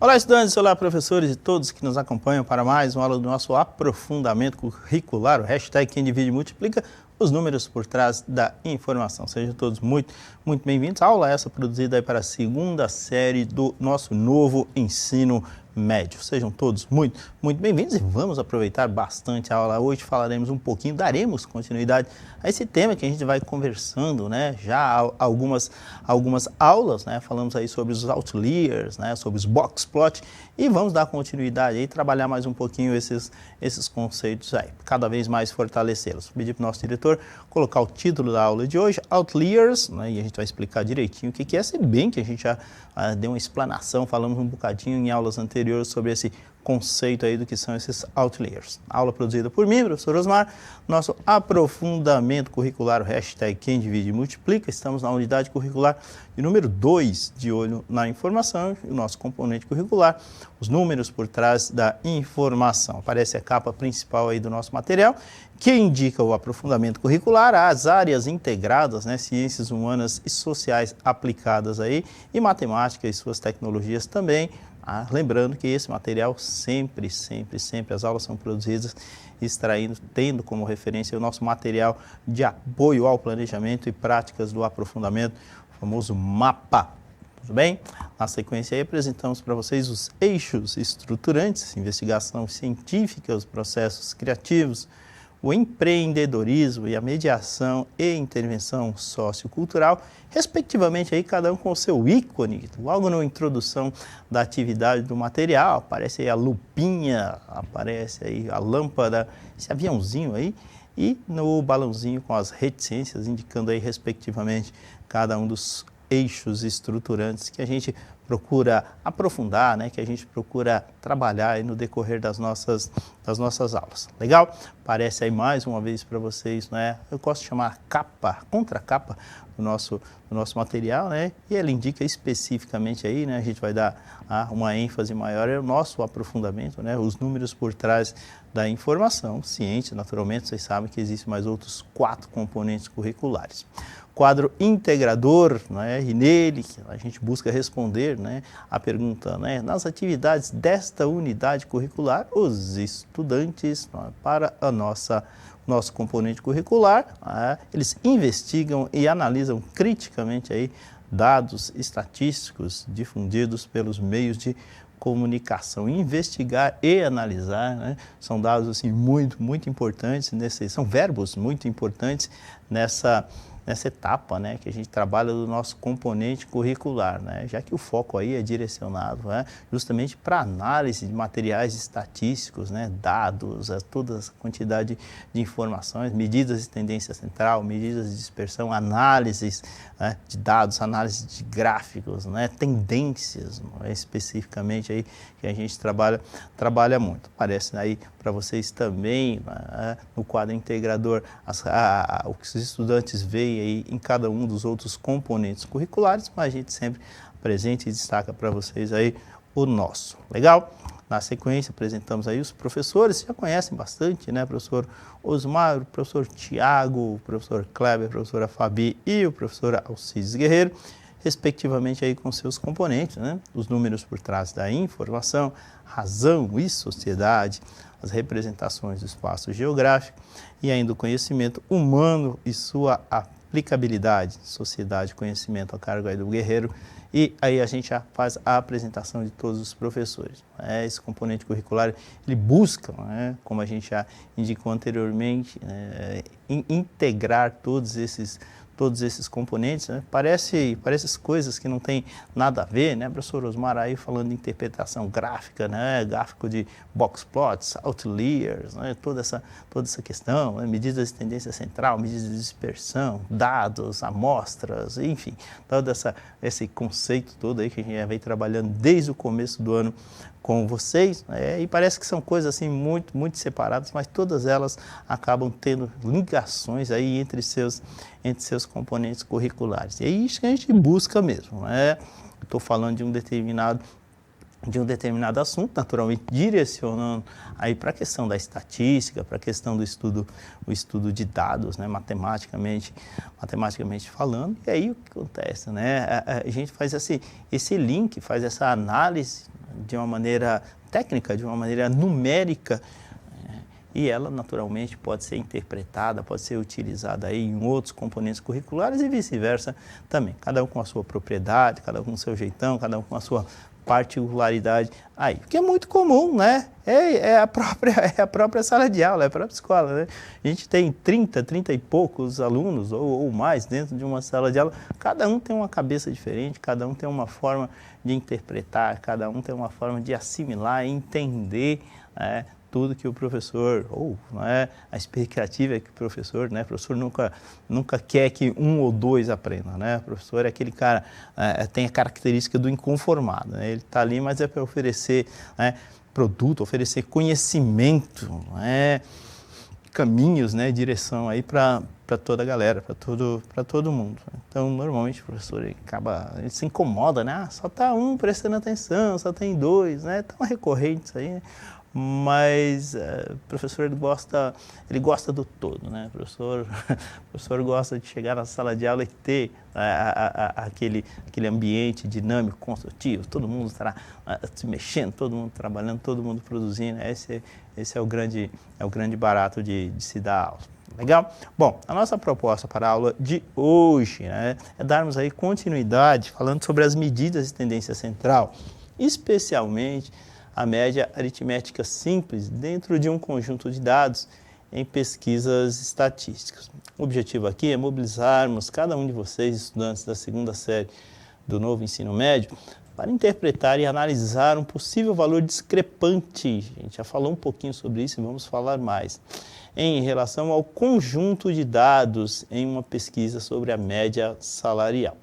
Olá, estudantes, olá, professores e todos que nos acompanham para mais uma aula do nosso aprofundamento curricular, o hashtag Quem Divide Multiplica, os números por trás da informação. Sejam todos muito bem-vindos. A aula essa produzida aí para a segunda série do nosso novo ensino médio. Sejam todos muito bem-vindos e vamos aproveitar bastante a aula. Hoje falaremos um pouquinho, daremos continuidade a esse tema que a gente vai conversando, né? Já há algumas aulas, né? Falamos aí sobre os outliers, né? Sobre os box plot e vamos dar continuidade aí, trabalhar mais um pouquinho esses conceitos aí, cada vez mais fortalecê-los. Pedir para o nosso diretor colocar o título da aula de hoje, outliers, né? E a gente vai explicar direitinho o que é, se bem que a gente já deu uma explanação, falamos um bocadinho em aulas anteriores sobre esse conceito aí do que são esses outliers. Aula produzida por mim, professor Osmar, nosso aprofundamento curricular, o hashtag Quem Divide Multiplica. Estamos na unidade curricular de número 2, de olho na informação, e o nosso componente curricular, os números por trás da informação. Aparece a capa principal aí do nosso material, que indica o aprofundamento curricular, as áreas integradas, né, ciências humanas e sociais aplicadas aí, e matemática e suas tecnologias também. Lembrando que esse material sempre as aulas são produzidas tendo como referência o nosso material de apoio ao planejamento e práticas do aprofundamento, o famoso MAPA. Tudo bem? Na sequência aí apresentamos para vocês os eixos estruturantes, investigação científica, os processos criativos, o empreendedorismo e a mediação e intervenção sociocultural, respectivamente, aí, cada um com o seu ícone. Logo na introdução da atividade do material, aparece aí a lupinha, aparece aí a lâmpada, esse aviãozinho aí, e no balãozinho com as reticências, indicando aí, respectivamente, cada um dos eixos estruturantes que a gente procura aprofundar, né, que a gente procura trabalhar aí no decorrer das nossas aulas. Legal? Aparece aí mais uma vez para vocês, né? Eu gosto de chamar capa, contracapa do nosso material, né? E ela indica especificamente aí, né? A gente vai dar uma ênfase maior ao nosso aprofundamento, né? Os números por trás da informação, ciente, naturalmente, vocês sabem que existem mais outros 4 componentes curriculares. Quadro integrador, né, e nele a gente busca responder, né, a pergunta, né, nas atividades desta unidade curricular, os estudantes, né, para nosso componente curricular, eles investigam e analisam criticamente aí dados estatísticos difundidos pelos meios de comunicação. Investigar e analisar, né, são dados assim, muito importantes, são verbos muito importantes nessa etapa, né, que a gente trabalha do nosso componente curricular, né, já que o foco aí é direcionado, né, justamente para análise de materiais estatísticos, né, dados, toda essa quantidade de informações, medidas de tendência central, medidas de dispersão, análises, né, de dados, análise de gráficos, né, tendências, né, especificamente aí que a gente trabalha muito. Aparece aí para vocês também, né, no quadro integrador o que os estudantes veem aí em cada um dos outros componentes curriculares, mas a gente sempre apresenta e destaca para vocês aí o nosso. Legal? Na sequência, apresentamos aí os professores, já conhecem bastante, né? Professor Osmar, o professor Tiago, o professor Kleber, a professora Fabi e o professor Alcides Guerreiro, respectivamente aí com seus componentes, né? Os números por trás da informação, razão e sociedade, as representações do espaço geográfico e ainda o conhecimento humano e sua aplicabilidade, sociedade, conhecimento a cargo aí do Guerreiro, e aí a gente já faz a apresentação de todos os professores. Esse componente curricular, ele busca, né, como a gente já indicou anteriormente, integrar todos esses componentes, né? Parece coisas que não tem nada a ver, né, professor Osmar, aí falando de interpretação gráfica, né, gráfico de box plots, outliers, né, toda essa questão, né, medidas de tendência central, medidas de dispersão, dados, amostras, enfim, todo esse conceito todo aí que a gente já vem trabalhando desde o começo do ano com vocês, e parece que são coisas assim muito separadas, mas todas elas acabam tendo ligações aí entre seus componentes curriculares. E é isso que a gente busca mesmo, né? Estou falando de um determinado assunto, naturalmente direcionando aí para a questão da estatística, para a questão do estudo de dados, né, matematicamente falando. E aí o que acontece, né? A gente faz esse link, faz essa análise de uma maneira técnica, de uma maneira numérica, e ela naturalmente pode ser interpretada, pode ser utilizada aí em outros componentes curriculares e vice-versa também. Cada um com a sua propriedade, cada um com o seu jeitão, cada um com a sua particularidade aí. Porque é muito comum, né? É a própria sala de aula, é a própria escola, né? A gente tem 30 e poucos alunos ou mais dentro de uma sala de aula. Cada um tem uma cabeça diferente, cada um tem uma forma de interpretar, cada um tem uma forma de assimilar, entender, né, tudo que o professor, ou a expectativa é que o professor nunca quer que um ou dois aprendam, né? O professor é aquele cara, tem a característica do inconformado, né? Ele está ali, mas é para oferecer, né, produto, oferecer conhecimento, né, caminhos, né, direção aí para toda a galera, para todo mundo. Então, normalmente o professor ele se incomoda, né? Só está um prestando atenção, só tem dois, né? Tão recorrente isso aí, né? Mas o professor ele gosta do todo, né? O professor gosta de chegar na sala de aula e ter aquele ambiente dinâmico, construtivo, todo mundo estará se mexendo, todo mundo trabalhando, todo mundo produzindo. Esse é o grande barato de se dar aula. Legal? Bom, a nossa proposta para a aula de hoje, né, é darmos aí continuidade falando sobre as medidas de tendência central, especialmente a média aritmética simples dentro de um conjunto de dados em pesquisas estatísticas. O objetivo aqui é mobilizarmos cada um de vocês, estudantes da segunda série do novo ensino médio, para interpretar e analisar um possível valor discrepante. A gente já falou um pouquinho sobre isso e vamos falar mais. Em relação ao conjunto de dados em uma pesquisa sobre a média salarial.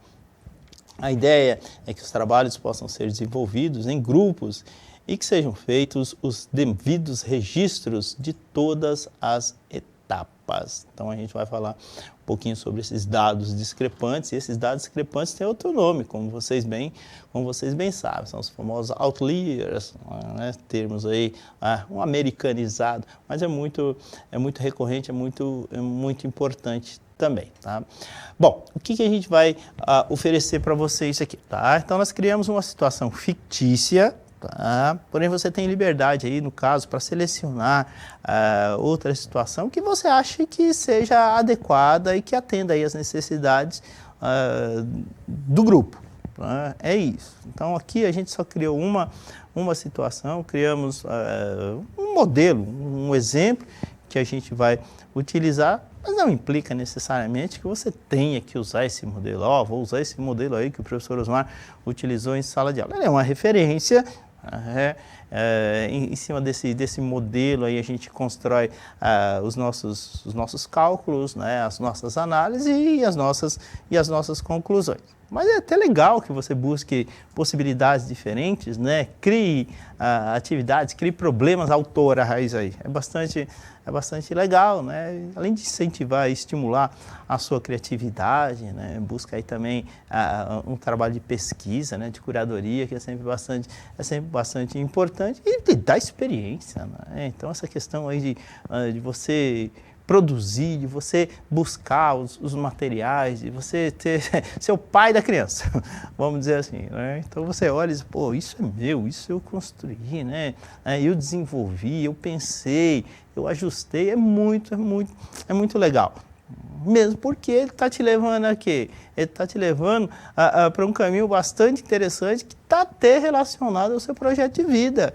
A ideia é que os trabalhos possam ser desenvolvidos em grupos e que sejam feitos os devidos registros de todas as etapas. Então, a gente vai falar um pouquinho sobre esses dados discrepantes, e esses dados discrepantes têm outro nome, como vocês bem sabem, são os famosos outliers, né? Termos aí, um americanizado, mas é muito recorrente, é muito importante também, tá? Bom, o que a gente vai oferecer para vocês aqui, tá? Então, nós criamos uma situação fictícia, tá? Porém, você tem liberdade aí, no caso, para selecionar outra situação que você ache que seja adequada e que atenda aí as necessidades do grupo. Tá? É isso. Então, aqui a gente só criou uma situação, criamos um modelo, um exemplo que a gente vai utilizar, mas não implica necessariamente que você tenha que usar esse modelo. Vou usar esse modelo aí que o professor Osmar utilizou em sala de aula. Ele é uma referência. Em cima desse modelo aí a gente constrói os nossos cálculos, né, as nossas análises e as nossas conclusões. Mas é até legal que você busque possibilidades diferentes, né? Crie atividades, crie problemas autorais aí. É bastante legal, né? Além de incentivar e estimular a sua criatividade, né? Busca aí também um trabalho de pesquisa, né? De curadoria, que é sempre bastante importante e dá experiência, né? Então, essa questão aí de você produzir, de você buscar os materiais, de você ser o pai da criança, vamos dizer assim, né? Então você olha e diz, pô, isso é meu, isso eu construí, né? Eu desenvolvi, eu pensei, eu ajustei, é muito legal. Mesmo porque ele está te levando a quê? Ele está te levando para um caminho bastante interessante que está até relacionado ao seu projeto de vida,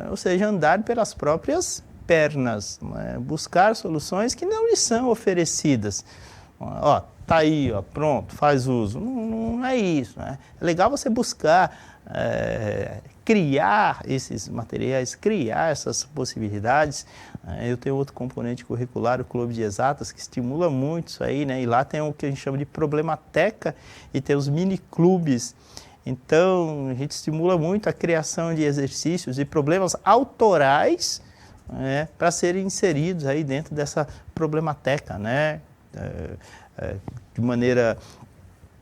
ou seja, andar pelas próprias pernas, né? Buscar soluções que não lhe são oferecidas. Tá aí, pronto, faz uso. Não é isso, né? É legal você buscar criar esses materiais, criar essas possibilidades. Eu tenho outro componente curricular, o Clube de Exatas, que estimula muito isso aí, né? E lá tem o que a gente chama de problemateca e tem os mini-clubes. Então, a gente estimula muito a criação de exercícios e problemas autorais, para serem inseridos aí dentro dessa problemateca, né? De maneira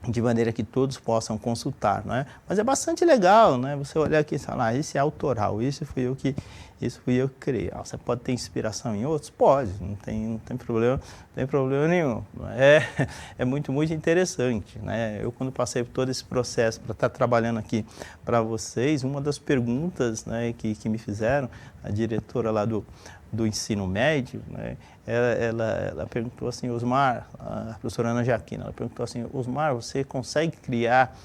de maneira que todos possam consultar, não é? Mas é bastante legal, né? Você olhar aqui e falar, esse é autoral, isso fui eu que criei. Você pode ter inspiração em outros? Pode, não tem problema nenhum. É muito interessante, né? Eu, quando passei por todo esse processo para estar trabalhando aqui para vocês, uma das perguntas, né, que me fizeram, a diretora lá do ensino médio, né, ela perguntou assim, Osmar, a professora Ana Jaquina, ela perguntou assim, Osmar, você consegue criar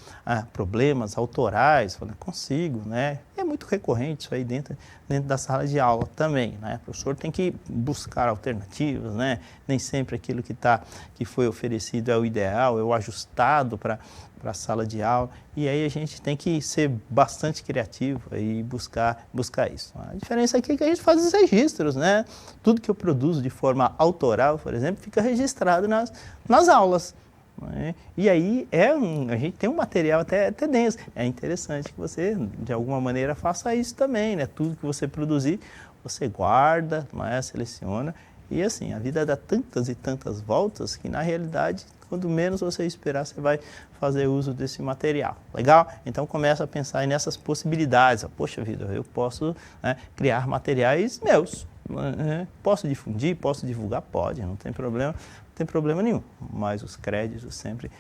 problemas autorais? Eu falei, consigo, né? É muito recorrente isso aí dentro da sala de aula também, né? O professor tem que buscar alternativas, né? Nem sempre aquilo que foi oferecido é o ideal, é o ajustado para a sala de aula, e aí a gente tem que ser bastante criativo e buscar isso. A diferença aqui é que a gente faz os registros, né? Tudo que eu produzo de forma autoral, por exemplo, fica registrado nas aulas. Né? E aí a gente tem um material até denso. É interessante que você, de alguma maneira, faça isso também, né? Tudo que você produzir, você guarda, não é? Seleciona, e assim, a vida dá tantas e tantas voltas que, na realidade, quando menos você esperar, você vai fazer uso desse material. Legal? Então, começa a pensar aí nessas possibilidades. Poxa vida, eu posso, né, criar materiais meus. Posso difundir, posso divulgar? Pode, não tem problema nenhum. Mas os créditos sempre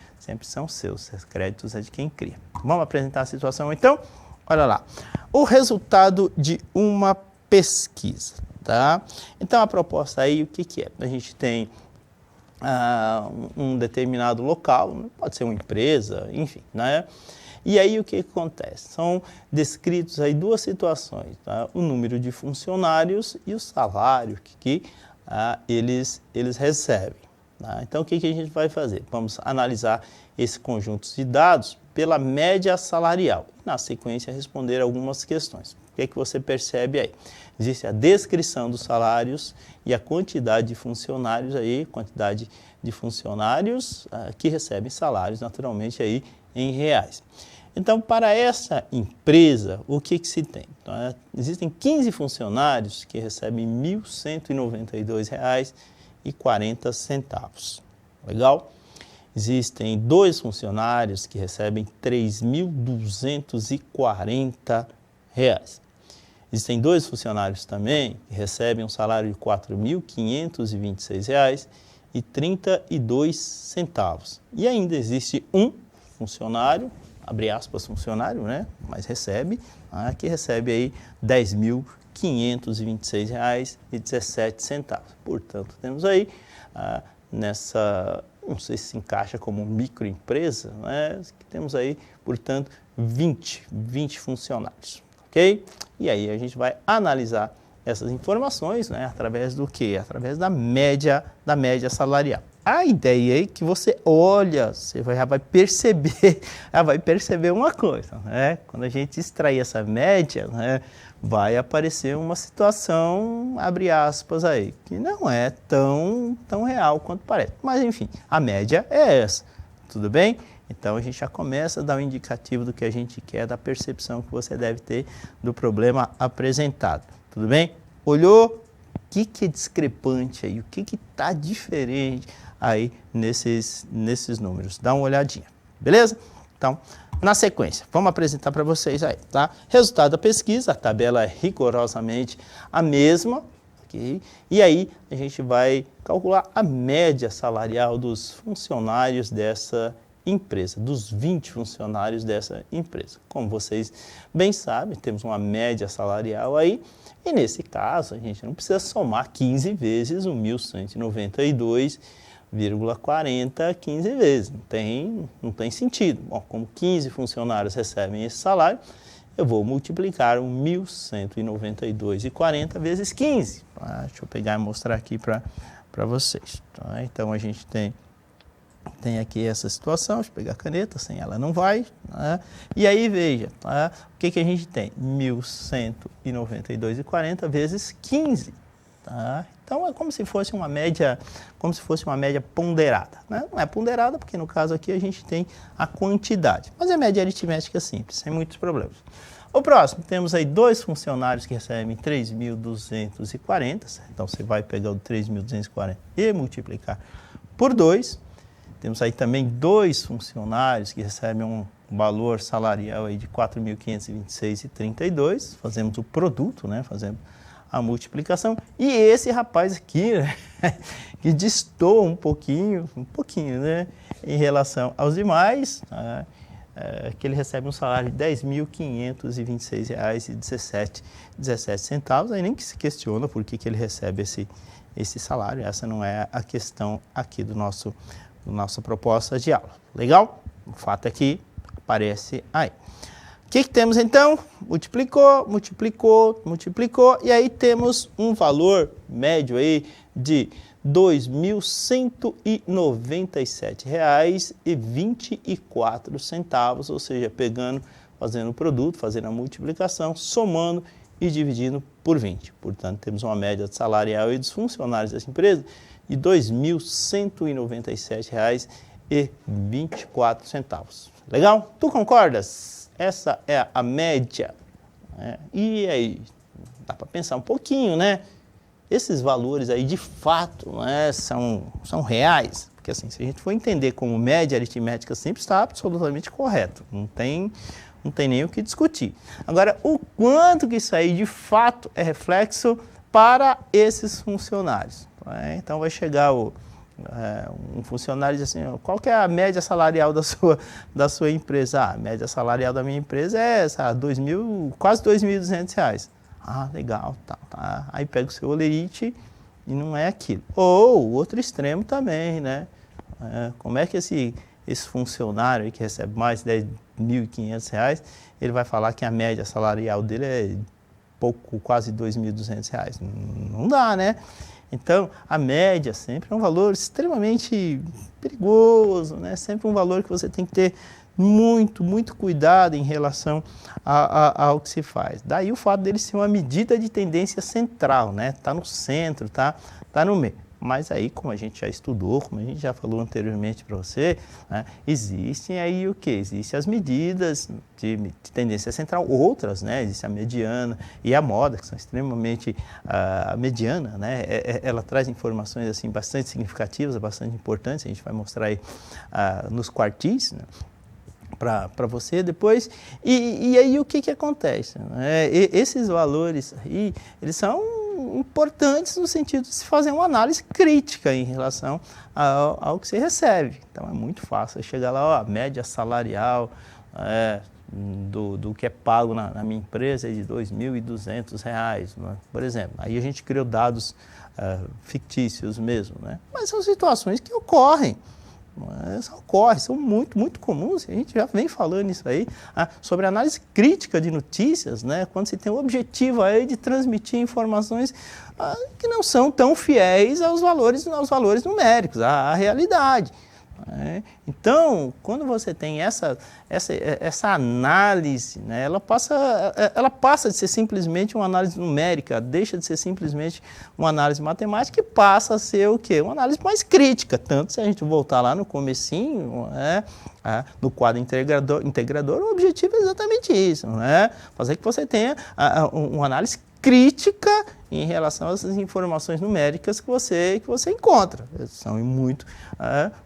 são seus. Os créditos é de quem cria. Vamos apresentar a situação, então? Olha lá. O resultado de uma pesquisa, tá? Então, a proposta aí, o que é? A gente tem um determinado local, pode ser uma empresa, enfim, né? E aí o que acontece? São descritos aí duas situações, tá? O número de funcionários e o salário que eles recebem. Tá? Então o que a gente vai fazer? Vamos analisar esse conjunto de dados pela média salarial. Na sequência, responder algumas questões. O que você percebe aí? Existe a descrição dos salários e a quantidade de funcionários aí, que recebem salários naturalmente aí em reais. Então, para essa empresa, o que se tem? Então, existem 15 funcionários que recebem R$ 1.192,40. Legal? Existem 2 funcionários que recebem R$ 3.240. Existem 2 funcionários também que recebem um salário de R$ 4.526,32. E ainda existe um funcionário, abre aspas, funcionário, né? Mas recebe, que recebe aí R$ 10.526,17. Portanto, temos aí não sei se encaixa como microempresa, né? Temos aí, portanto, 20 funcionários. Ok? E aí a gente vai analisar essas informações, né, através do quê? Através da média salarial. A ideia aí que você olha, você já vai perceber uma coisa, né? Quando a gente extrair essa média, né, vai aparecer uma situação, abre aspas aí, que não é tão real quanto parece. Mas enfim, a média é essa, tudo bem? Então, a gente já começa a dar um indicativo do que a gente quer, da percepção que você deve ter do problema apresentado. Tudo bem? Olhou? O que é discrepante aí? O que está diferente aí nesses números? Dá uma olhadinha. Beleza? Então, na sequência, vamos apresentar para vocês aí, tá? Resultado da pesquisa, a tabela é rigorosamente a mesma. Okay? E aí, a gente vai calcular a média salarial dos funcionários dessa empresa, dos 20 funcionários dessa empresa. Como vocês bem sabem, temos uma média salarial aí, e nesse caso a gente não precisa somar 15 vezes o 1.192,40 15 vezes, não tem sentido. Bom, como 15 funcionários recebem esse salário, eu vou multiplicar o 1.192,40 vezes 15. Deixa eu pegar e mostrar aqui para vocês. Tá? Então a gente tem aqui essa situação, deixa eu pegar a caneta, sem ela não vai, né? E aí veja, tá? O que a gente tem? 1.192,40 vezes 15, tá? Então é como se fosse uma média ponderada, né? Não é ponderada porque no caso aqui a gente tem a quantidade, mas é média aritmética simples, sem muitos problemas. O próximo, temos aí 2 funcionários que recebem 3.240, então você vai pegar o 3.240 e multiplicar por 2, Temos aí também 2 funcionários que recebem um valor salarial aí de R$ 4.526,32. Fazemos o produto, né? Fazemos a multiplicação. E esse rapaz aqui, né? Que destoa um pouquinho, né? Em relação aos demais, né? Que ele recebe um salário de R$ 10.526,17. Aí nem que se questiona por que ele recebe esse salário. Essa não é a questão aqui do nossa proposta de aula. Legal? O fato é que aparece aí. O que temos então? Multiplicou, e aí temos um valor médio aí de R$ 2.197,24, ou seja, fazendo o produto, fazendo a multiplicação, somando e dividindo por 20. Portanto, temos uma média salarial aí dos funcionários dessa empresa de R$ 2.197,24. Legal? Tu concordas? Essa é a média. E aí, dá para pensar um pouquinho, né? Esses valores aí, de fato, né, são reais? Porque assim, se a gente for entender como média aritmética simples, está absolutamente correto. Não tem nem o que discutir. Agora, o quanto que isso aí, de fato, é reflexo para esses funcionários? Então, vai chegar um funcionário e diz assim, qual que é a média salarial da sua empresa? A média salarial da minha empresa é quase R$ 2.200. Ah, legal, tá. Aí pega o seu olerite e não é aquilo. Ou o outro extremo também, né? Como é que esse funcionário aí que recebe mais de R$ 10.500, ele vai falar que a média salarial dele é quase R$ 2.200? Não dá, né? Então, a média sempre é um valor extremamente perigoso, né? Sempre um valor que você tem que ter muito cuidado em relação ao que se faz. Daí o fato dele ser uma medida de tendência central, né? Tá no centro, tá no meio. Mas aí, como a gente já estudou, como a gente já falou anteriormente para você, né, existem aí o quê? Existem as medidas de tendência central, outras, né? Existe a mediana e a moda, que são extremamente... a mediana, né? Ela traz informações assim, bastante significativas, bastante importantes, a gente vai mostrar aí nos quartis, né, para você depois. E aí o que acontece? Esses valores aí, eles são importantes no sentido de se fazer uma análise crítica em relação ao que se recebe. Então é muito fácil chegar lá, a média salarial do que é pago na minha empresa é de R$ 2.200, né? Por exemplo. Aí a gente criou dados fictícios mesmo, né? Mas são situações que ocorrem. São muito comuns, a gente já vem falando isso aí, sobre análise crítica de notícias, né, quando se tem o objetivo aí de transmitir informações que não são tão fiéis aos valores numéricos, à realidade. Então, quando você tem essa análise, né, ela passa de ser simplesmente uma análise numérica, deixa de ser simplesmente uma análise matemática e passa a ser o quê? Uma análise mais crítica. Tanto se a gente voltar lá no comecinho, no quadro integrador, o objetivo é exatamente isso, né? Fazer que você tenha uma análise crítica em relação às informações numéricas que você encontra. São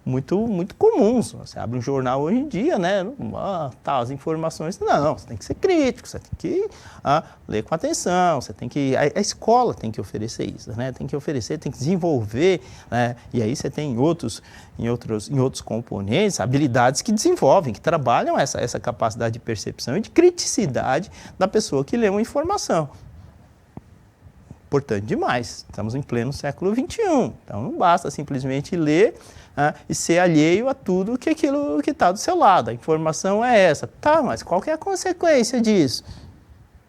muito comuns. Você abre um jornal hoje em dia, né? As informações. Não, você tem que ser crítico, você tem que ler com atenção, você tem que. A escola tem que oferecer isso, né? Tem que desenvolver, né? E aí você tem em outros componentes, habilidades que desenvolvem, que trabalham essa capacidade de percepção e de criticidade da pessoa que lê uma informação. Importante demais. Estamos em pleno século XXI. Então, não basta simplesmente ler e ser alheio a tudo aquilo que está do seu lado. A informação é essa. Tá, mas qual que é a consequência disso?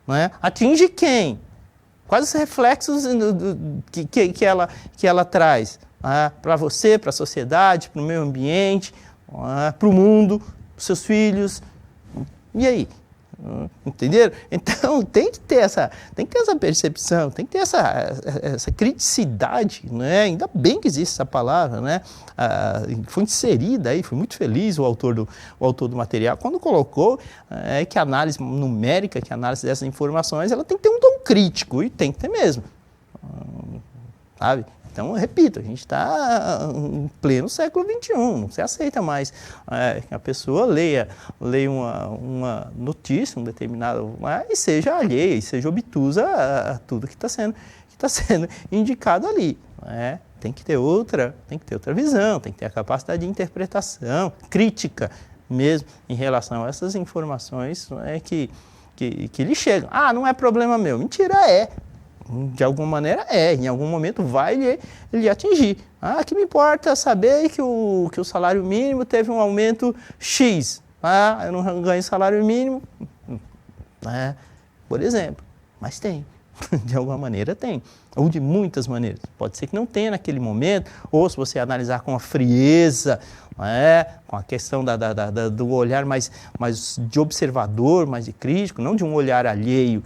Né? Atinge quem? Quais os reflexos que ela traz? Para você, para a sociedade, para o meio ambiente, para o mundo, para os seus filhos. E aí? Entenderam? Então tem que ter essa percepção, tem que ter essa criticidade, né? Ainda bem que existe essa palavra, né? Foi inserida aí, foi muito feliz o autor do material quando colocou que a análise numérica, que a análise dessas informações, ela tem que ter um tom crítico, e tem que ter mesmo, sabe? Então, eu repito, a gente está em pleno século XXI, não se aceita mais que a pessoa leia uma notícia, um determinado, e seja alheia, e seja obtusa a tudo que está sendo indicado ali. Tem que ter outra visão, tem que ter a capacidade de interpretação, crítica mesmo, em relação a essas informações que lhe chegam. Não é problema meu. Mentira, é. De alguma maneira em algum momento vai lhe atingir. Que me importa saber que o salário mínimo teve um aumento X. Eu não ganho salário mínimo, por exemplo, mas tem. De alguma maneira tem, ou de muitas maneiras. Pode ser que não tenha naquele momento, ou se você analisar com a frieza, com a questão do olhar mais de observador, mais de crítico, não de um olhar alheio,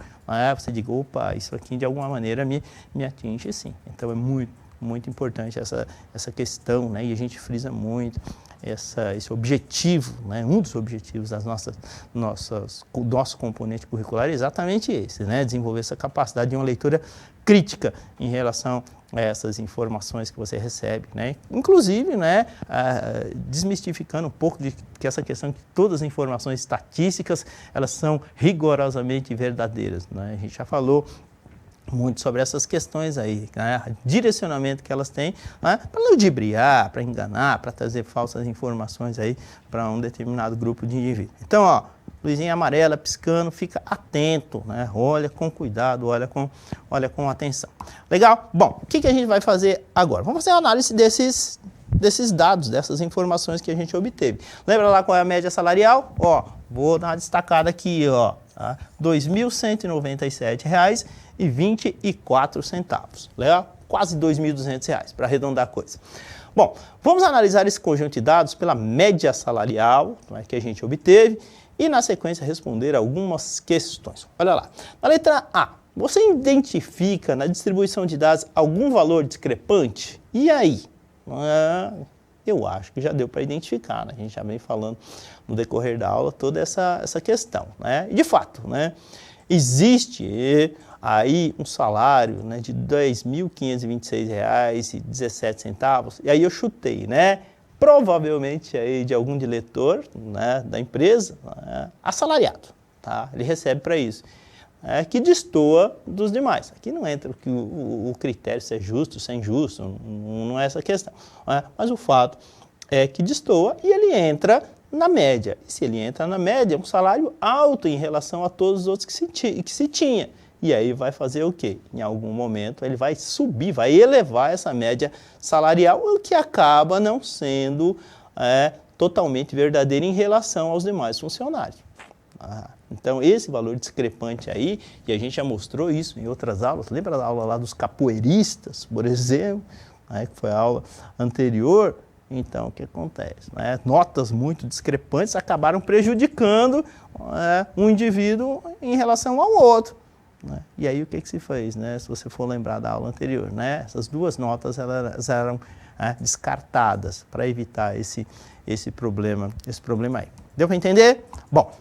você diga, opa, isso aqui de alguma maneira me atinge sim. Então é muito importante essa questão, e a gente frisa muito esse objetivo, um dos objetivos do nosso componente curricular é exatamente esse, desenvolver essa capacidade de uma leitura crítica em relação a essas informações que você recebe, inclusive, desmistificando um pouco de que essa questão de que todas as informações estatísticas, elas são rigorosamente verdadeiras, A gente já falou muito sobre essas questões aí, direcionamento que elas têm para ludibriar, para enganar, para trazer falsas informações aí para um determinado grupo de indivíduos. Então, luzinha amarela piscando, fica atento, olha com cuidado, olha com atenção. Legal? Bom, o que a gente vai fazer agora? Vamos fazer uma análise desses dados, dessas informações que a gente obteve. Lembra lá qual é a média salarial? Vou dar uma destacada aqui, R$ 2.197,24. Legal? Quase R$ 2.200, para arredondar a coisa. Bom, vamos analisar esse conjunto de dados pela média salarial que a gente obteve e, na sequência, responder algumas questões. Olha lá. Na letra A, você identifica na distribuição de dados algum valor discrepante? E aí? Eu acho que já deu para identificar, A gente já vem falando no decorrer da aula toda essa questão, E de fato, existe aí um salário de R$ 2.526,17, e aí eu chutei, provavelmente aí de algum diretor da empresa, assalariado, ele recebe para isso. Que destoa dos demais. Aqui não entra o critério se é justo, se é injusto, não é essa questão. Mas o fato é que destoa e ele entra na média. E se ele entra na média, é um salário alto em relação a todos os outros que se tinha. E aí vai fazer o quê? Em algum momento ele vai subir, vai elevar essa média salarial, o que acaba não sendo totalmente verdadeiro em relação aos demais funcionários. Então, esse valor discrepante aí, e a gente já mostrou isso em outras aulas, lembra da aula lá dos capoeiristas, por exemplo, que foi a aula anterior? Então, o que acontece? Notas muito discrepantes acabaram prejudicando um indivíduo em relação ao outro. E aí, o que se fez? Se você for lembrar da aula anterior, essas duas notas elas eram descartadas para evitar esse problema aí. Deu para entender? Bom,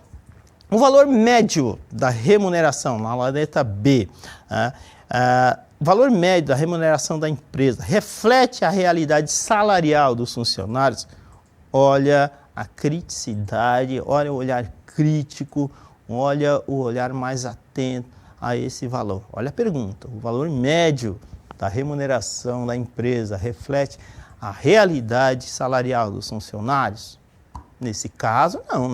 o valor médio da remuneração, na letra B, o valor médio da remuneração da empresa reflete a realidade salarial dos funcionários? Olha a criticidade, olha o olhar crítico, olha o olhar mais atento a esse valor. Olha a pergunta, o valor médio da remuneração da empresa reflete a realidade salarial dos funcionários? Nesse caso, não,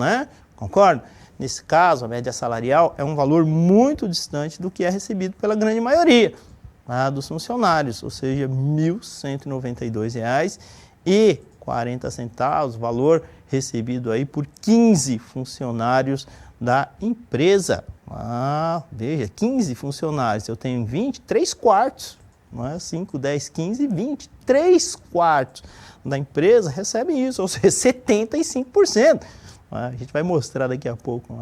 Concorda? Nesse caso, a média salarial é um valor muito distante do que é recebido pela grande maioria dos funcionários, ou seja, R$ 1.192,40, valor recebido aí por 15 funcionários da empresa. Veja, 15 funcionários, eu tenho 20, 3/4, 5, 10, 15, 20, 3/4 da empresa recebem isso, ou seja, 75%. A gente vai mostrar daqui a pouco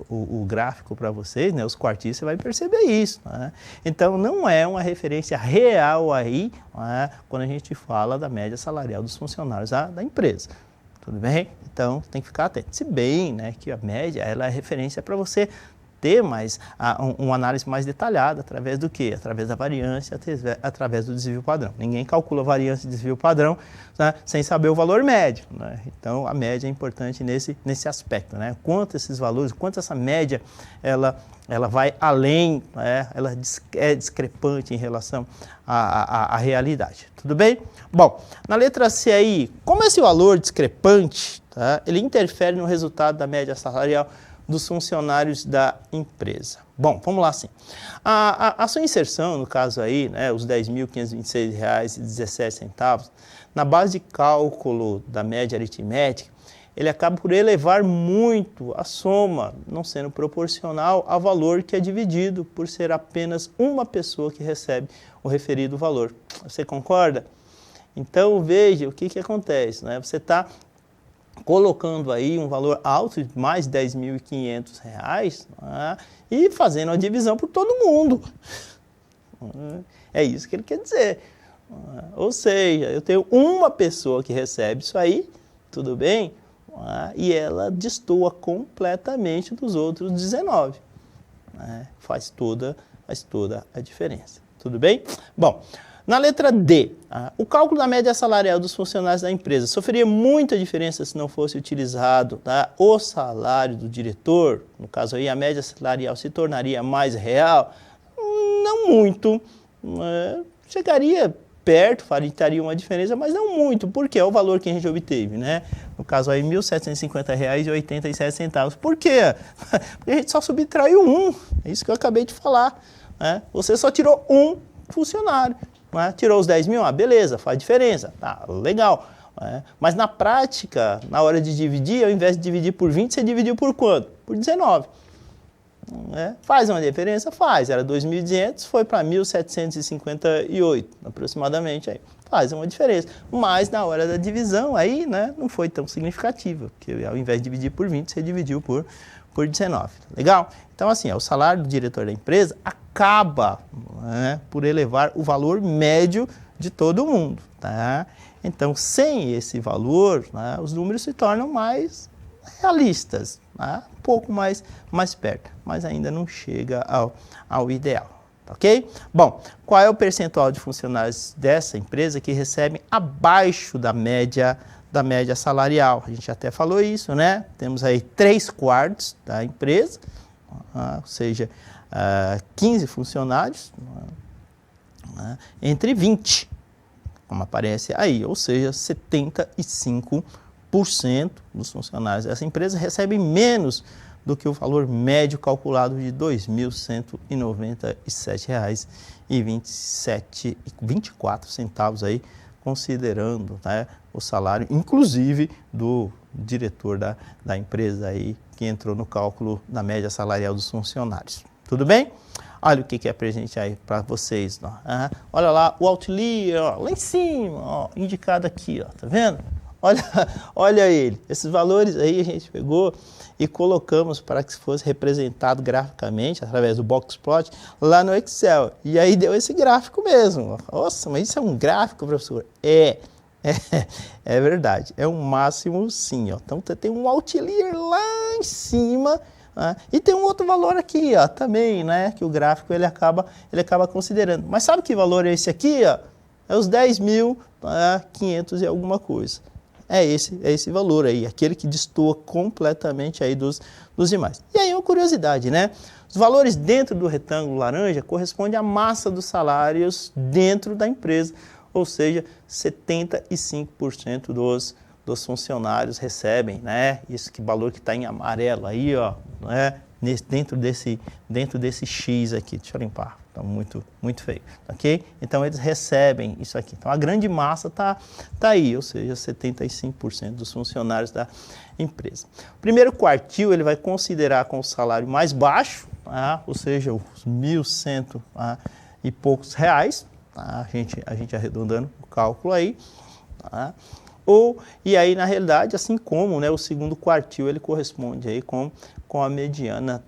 o gráfico para vocês, os quartis, você vai perceber isso. Então, não é uma referência real aí quando a gente fala da média salarial dos funcionários da empresa. Tudo bem? Então, tem que ficar atento. Se bem que a média ela é referência para você ter uma análise mais detalhada, através do quê? Através da variância, através do desvio padrão. Ninguém calcula variância e desvio padrão, né, sem saber o valor médio, né? Então, a média é importante nesse aspecto, né? Quanto esses valores, quanto essa média, ela vai além, né? Ela é discrepante em relação à realidade. Tudo bem? Bom, na letra C aí, como esse valor discrepante, tá, ele interfere no resultado da média salarial dos funcionários da empresa. Bom, vamos lá assim. A sua inserção, no caso aí, né, os R$ 10.526,17, na base de cálculo da média aritmética, ele acaba por elevar muito a soma, não sendo proporcional ao valor que é dividido, por ser apenas uma pessoa que recebe o referido valor. Você concorda? Então, veja o que acontece, né? Você está colocando aí um valor alto de mais de R$ 10.500, né, e fazendo a divisão por todo mundo. É isso que ele quer dizer. Ou seja, eu tenho uma pessoa que recebe isso aí, tudo bem? E ela destoa completamente dos outros 19. Faz toda a diferença. Tudo bem? Bom, na letra D, o cálculo da média salarial dos funcionários da empresa sofreria muita diferença se não fosse utilizado, tá, o salário do diretor. No caso aí, a média salarial se tornaria mais real? Não muito. Chegaria perto, faria uma diferença, mas não muito, porque é o valor que a gente obteve, né? No caso aí, R$ 1.750,87. Por quê? Porque a gente só subtraiu um, é isso que eu acabei de falar, né? Você só tirou um funcionário, né? Tirou os 10 mil, beleza, faz diferença, tá, legal. Mas na prática, na hora de dividir, ao invés de dividir por 20, você dividiu por quanto? Por 19. Faz uma diferença? Faz. Era 2.200, foi para 1.758, aproximadamente. Aí. Faz uma diferença. Mas na hora da divisão, aí, né, não foi tão significativa, porque ao invés de dividir por 20, você dividiu por 19. Legal? Então, assim, o salário do diretor da empresa acaba, né, por elevar o valor médio de todo mundo. Tá? Então, sem esse valor, né, os números se tornam mais realistas, né? Um pouco mais perto, mas ainda não chega ao ideal, ok? Bom, qual é o percentual de funcionários dessa empresa que recebem abaixo da média salarial? A gente até falou isso, né? Temos aí 3/4 da empresa, ou seja, 15 funcionários, entre 20, como aparece aí, ou seja, 75% dos funcionários dessa empresa recebem menos do que o valor médio calculado de R$ 2.197,24 aí, considerando, né, o salário, inclusive, do diretor da empresa aí, que entrou no cálculo da média salarial dos funcionários. Tudo bem? Olha o que é presente aí para vocês. Ó. Olha lá, o outlier, ó, lá em cima, ó, indicado aqui, ó, tá vendo? Olha ele, esses valores aí a gente pegou e colocamos para que fosse representado graficamente através do boxplot lá no Excel. E aí deu esse gráfico mesmo. Nossa, mas isso é um gráfico, professor? É verdade, é um máximo sim. Ó. Então tem um outlier lá em cima, né? E tem um outro valor aqui, ó, também, né, que o gráfico ele acaba considerando. Mas sabe que valor é esse aqui? Ó? É os 10.500 e alguma coisa. É esse valor aí, aquele que destoa completamente aí dos demais. E aí uma curiosidade, né? Os valores dentro do retângulo laranja correspondem à massa dos salários dentro da empresa, ou seja, 75% dos funcionários recebem, né? Esse valor que está em amarelo aí, ó, né? Dentro desse X aqui, deixa eu limpar. Está muito feio, ok? Então, eles recebem isso aqui. Então, a grande massa está aí, ou seja, 75% dos funcionários da empresa. O primeiro quartil, ele vai considerar com o salário mais baixo, tá? Ou seja, os 1.100 e poucos reais, tá? A gente arredondando o cálculo aí, tá? E aí, na realidade, assim como, né, o segundo quartil, ele corresponde aí com a mediana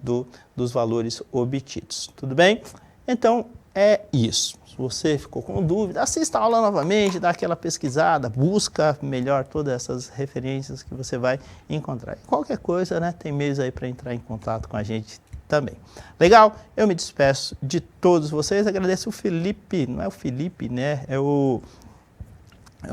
dos valores obtidos. Tudo bem? Então, é isso. Se você ficou com dúvida, assista a aula novamente, dá aquela pesquisada, busca melhor todas essas referências que você vai encontrar. E qualquer coisa, né, tem meios aí para entrar em contato com a gente também. Legal? Eu me despeço de todos vocês, agradeço o Felipe, não é o Felipe, né? É o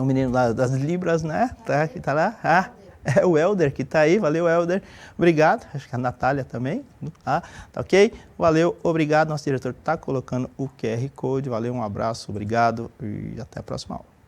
menino lá das Libras, né? Que tá lá. É o Helder que está aí, valeu Helder, obrigado, acho que a Natália também, tá ok? Valeu, obrigado, nosso diretor está colocando o QR Code, valeu, um abraço, obrigado e até a próxima aula.